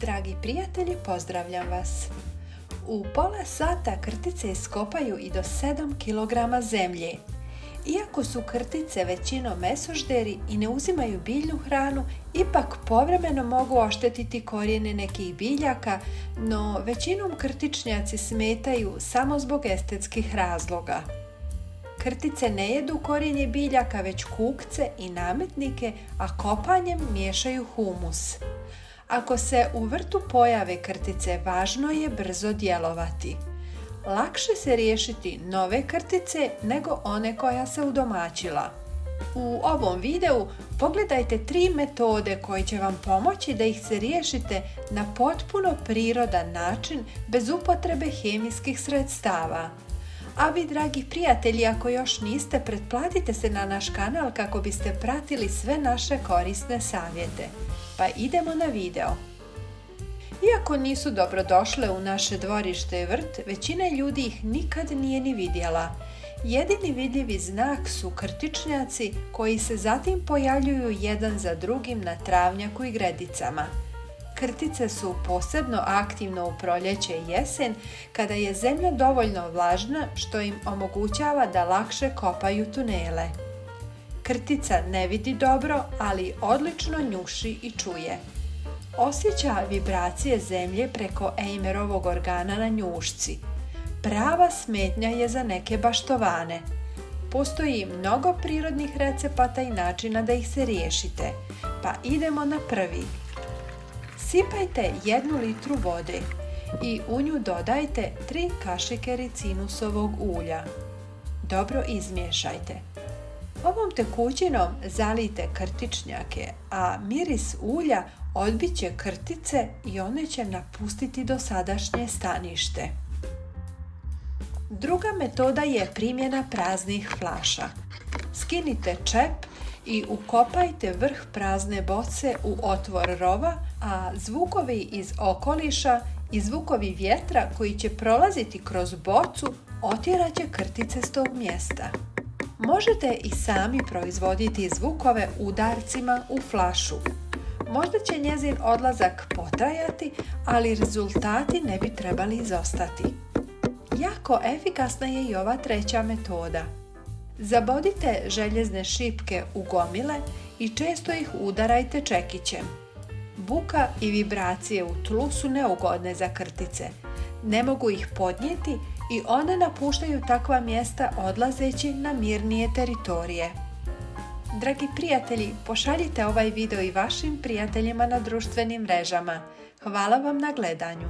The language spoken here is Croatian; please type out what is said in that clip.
Dragi prijatelji, pozdravljam vas! U pola sata krtice iskopaju i do 7 kg zemlje. Iako su krtice većinom mesožderi i ne uzimaju biljnu hranu, ipak povremeno mogu oštetiti korijene nekih biljaka, no većinom krtičnjaci smetaju samo zbog estetskih razloga. Krtice ne jedu korijenje biljaka, već kukce i nametnike, a kopanjem miješaju humus. Ako se u vrtu pojave krtice, važno je brzo djelovati. Lakše se riješiti nove krtice nego one koja se udomaćila. U ovom videu pogledajte 3 metode koje će vam pomoći da ih se riješite na potpuno prirodan način bez upotrebe hemijskih sredstava. A vi, dragi prijatelji, ako još niste, pretplatite se na naš kanal kako biste pratili sve naše korisne savjete. Pa idemo na video. Iako nisu dobrodošle u naše dvorište i vrt, većina ljudi ih nikad nije ni vidjela. Jedini vidljivi znak su krtičnjaci koji se zatim pojavljuju jedan za drugim na travnjaku i gredicama. Krtice su posebno aktivno u proljeće i jesen, kada je zemlja dovoljno vlažna što im omogućava da lakše kopaju tunele. Krtica ne vidi dobro, ali odlično njuši i čuje. Osjeća vibracije zemlje preko Eimerovog organa na njušci. Prava smetnja je za neke baštovane. Postoji mnogo prirodnih recepata i načina da ih se riješite, pa idemo na prvi. Sipajte 1 litru vode i u nju dodajte 3 kašike ricinusovog ulja. Dobro izmiješajte. Ovom tekućinom zalijte krtičnjake, a miris ulja odbit će krtice i one će napustiti dosadašnje stanište. Druga metoda je primjena praznih flaša. Skinite čep i ukopajte vrh prazne boce u otvor rova, a zvukovi iz okoliša i zvukovi vjetra koji će prolaziti kroz bocu otjerat će krtice s tog mjesta. Možete i sami proizvoditi zvukove udarcima u flašu. Možda će njezin odlazak potrajati, ali rezultati ne bi trebali izostati. Jako efikasna je i ova treća metoda. Zabodite željezne šipke u gomile i često ih udarajte čekićem. Buka i vibracije u tlu su neugodne za krtice. Ne mogu ih podnijeti i one napuštaju takva mjesta odlazeći na mirnije teritorije. Dragi prijatelji, pošaljite ovaj video i vašim prijateljima na društvenim mrežama. Hvala vam na gledanju.